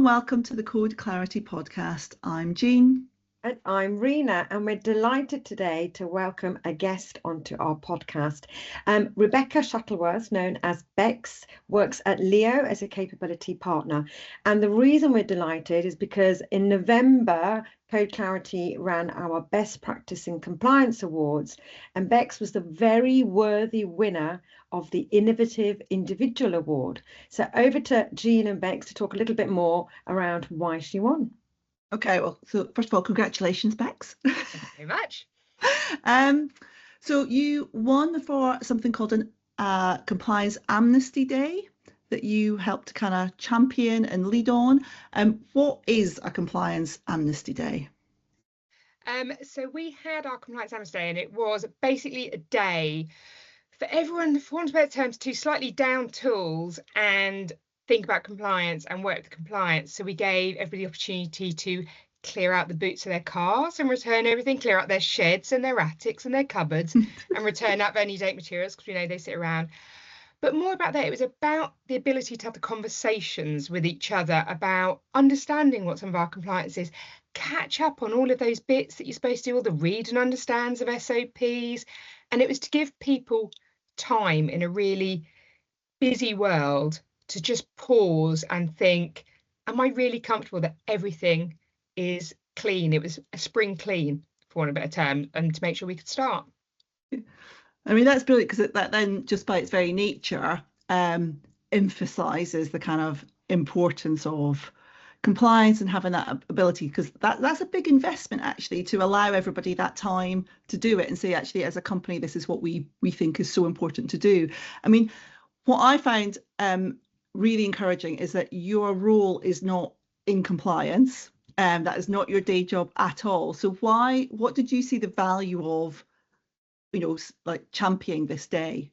welcome to the Code Clarity podcast. I'm Jean. And I'm Rina, and we're delighted today to welcome a guest onto our podcast. Rebecca Shuttleworth, known as Becs, works at Leo as a capability partner. And the reason we're delighted is because in November, Code Clarity ran our Best Practice in Compliance Awards, and Becs was the very worthy winner of the Innovative Individual Award. So over to Jean and Becs to talk a little bit more around why she won. Okay, well, so first of all, congratulations, Becs. Thank you very much. So you won for something called an Compliance Amnesty Day that you helped to kind of champion and lead on. What is a Compliance Amnesty Day? So we had our Compliance Amnesty Day, and it was basically a day for everyone, for want of better terms, to slightly down tools and think about compliance and work with compliance. So we gave everybody the opportunity to clear out the boots of their cars and return everything, clear out their sheds and their attics and their cupboards and return up any date materials, because we know they sit around. But more about that, it was about the ability to have the conversations with each other about understanding what some of our compliance is, catch up on all of those bits that you're supposed to do, all the read and understands of SOPs. And it was to give people time in a really busy world to just pause and think, am I really comfortable that everything is clean? It was a spring clean, for want of a better term, and to make sure we could start. I mean, that's brilliant, because that then, just by its very nature, emphasises the kind of importance of compliance and having that ability, because that's a big investment, actually, to allow everybody that time to do it and say, actually, as a company, this is what we think is so important to do. I mean, what I find really encouraging is that your role is not in compliance, and that is not your day job at all. So what did you see the value of, like championing this day?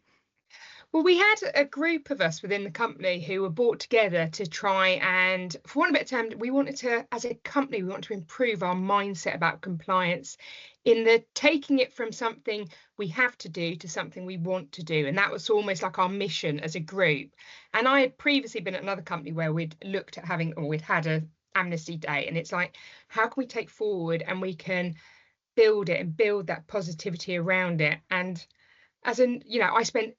Well, we had a group of us within the company who were brought together to try and, for want of a better term, we wanted to, as a company, we want to improve our mindset about compliance in the taking it from something we have to do to something we want to do. And that was almost like our mission as a group. And I had previously been at another company where we'd looked at we'd had an amnesty day. And it's like, how can we take forward and we can build it and build that positivity around it? And I spent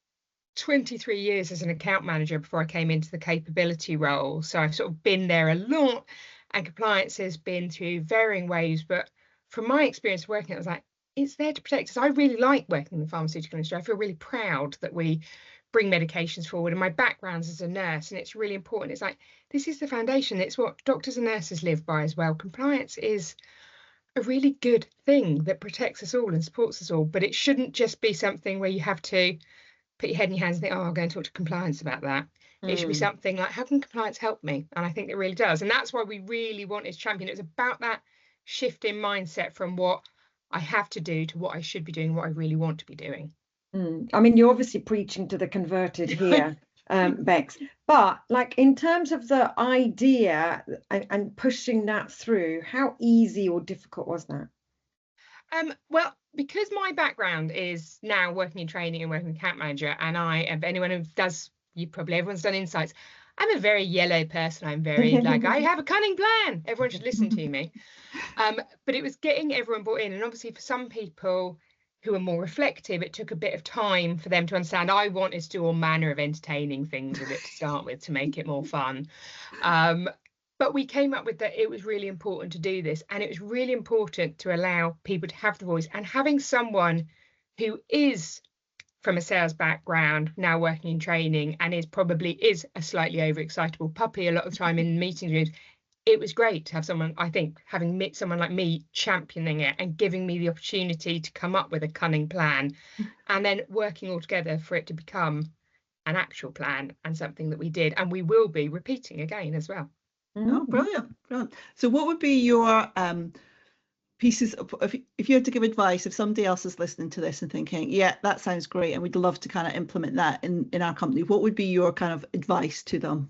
23 years as an account manager before I came into the capability role. So I've sort of been there a lot, and compliance has been through varying ways. But from my experience working, I was like, it's there to protect us. I really like working in the pharmaceutical industry. I feel really proud that we bring medications forward. And my background's as a nurse, and it's really important. It's like, this is the foundation. It's what doctors and nurses live by as well. Compliance is a really good thing that protects us all and supports us all. But it shouldn't just be something where you have to put your head in your hands and think, oh, I'll go and talk to compliance about that. It should be something like, how can compliance help me? And I think it really does. And that's why we really wanted to champion. It was about that shift in mindset from what I have to do to what I should be doing, what I really want to be doing. I mean, you're obviously preaching to the converted here, Becs, but like in terms of the idea and pushing that through, how easy or difficult was that? Well, because my background is now working in training and working account manager, and everyone's done insights. I'm a very yellow person. I'm very like, I have a cunning plan. Everyone should listen to me. But it was getting everyone brought in. And obviously for some people who are more reflective, it took a bit of time for them to understand. I wanted to do all manner of entertaining things with it to start with to make it more fun. But we came up with that it was really important to do this, and it was really important to allow people to have the voice. And having someone who is from a sales background, now working in training, and is a slightly overexcitable puppy a lot of the time in meeting rooms, it was great to have someone, I think, having met someone like me championing it and giving me the opportunity to come up with a cunning plan and then working all together for it to become an actual plan and something that we did, and we will be repeating again as well. Oh, brilliant. So what would be your pieces of, if you had to give advice, if somebody else is listening to this and thinking, yeah, that sounds great and we'd love to kind of implement that in our company, what would be your kind of advice to them?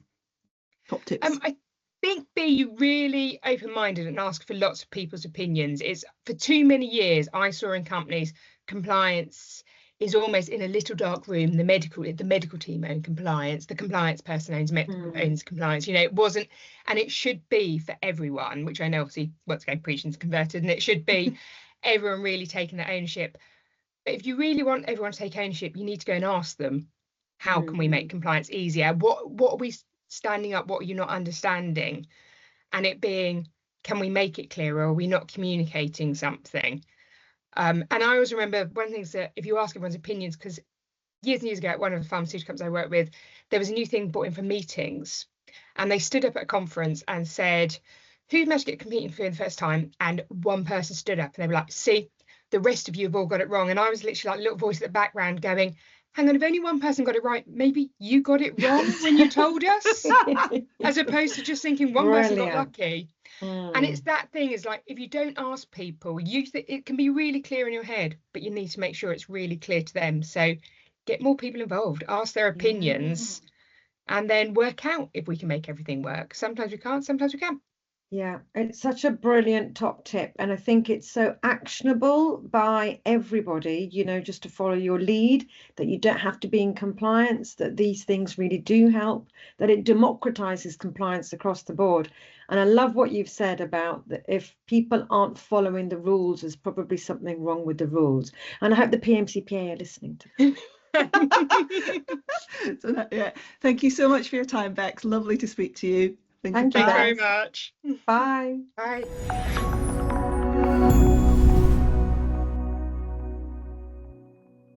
Top tips. I think be really open-minded and ask for lots of people's opinions. It's for too many years I saw in companies compliance is almost in a little dark room. The medical team own compliance, the compliance person owns compliance. You know, it wasn't, and it should be for everyone, which I know obviously once again preaching's converted, and it should be everyone really taking that ownership. But if you really want everyone to take ownership, you need to go and ask them, how can we make compliance easier? What are we standing up? What are you not understanding? And it being, can we make it clearer? Are we not communicating something? And I always remember one of the things that if you ask everyone's opinions, because years and years ago at one of the pharmaceutical companies I worked with, there was a new thing brought in for meetings, and they stood up at a conference and said, who managed to get competing for the first time? And one person stood up and they were like, see, the rest of you have all got it wrong. And I was literally like a little voice at the background going, hang on, if only one person got it right, maybe you got it wrong when you told us, as opposed to just thinking one person got lucky. And it's that thing is like, if you don't ask people, it can be really clear in your head, but you need to make sure it's really clear to them. So get more people involved, ask their opinions, and then work out if we can make everything work. Sometimes we can't, sometimes we can. Yeah, it's such a brilliant top tip. And I think it's so actionable by everybody, you know, just to follow your lead, that you don't have to be in compliance, that these things really do help, that it democratizes compliance across the board. And I love what you've said about that if people aren't following the rules, there's probably something wrong with the rules. And I hope the PMCPA are listening to that. Thank you so much for your time, Becs. Lovely to speak to you. Thank you very much. Bye. Bye.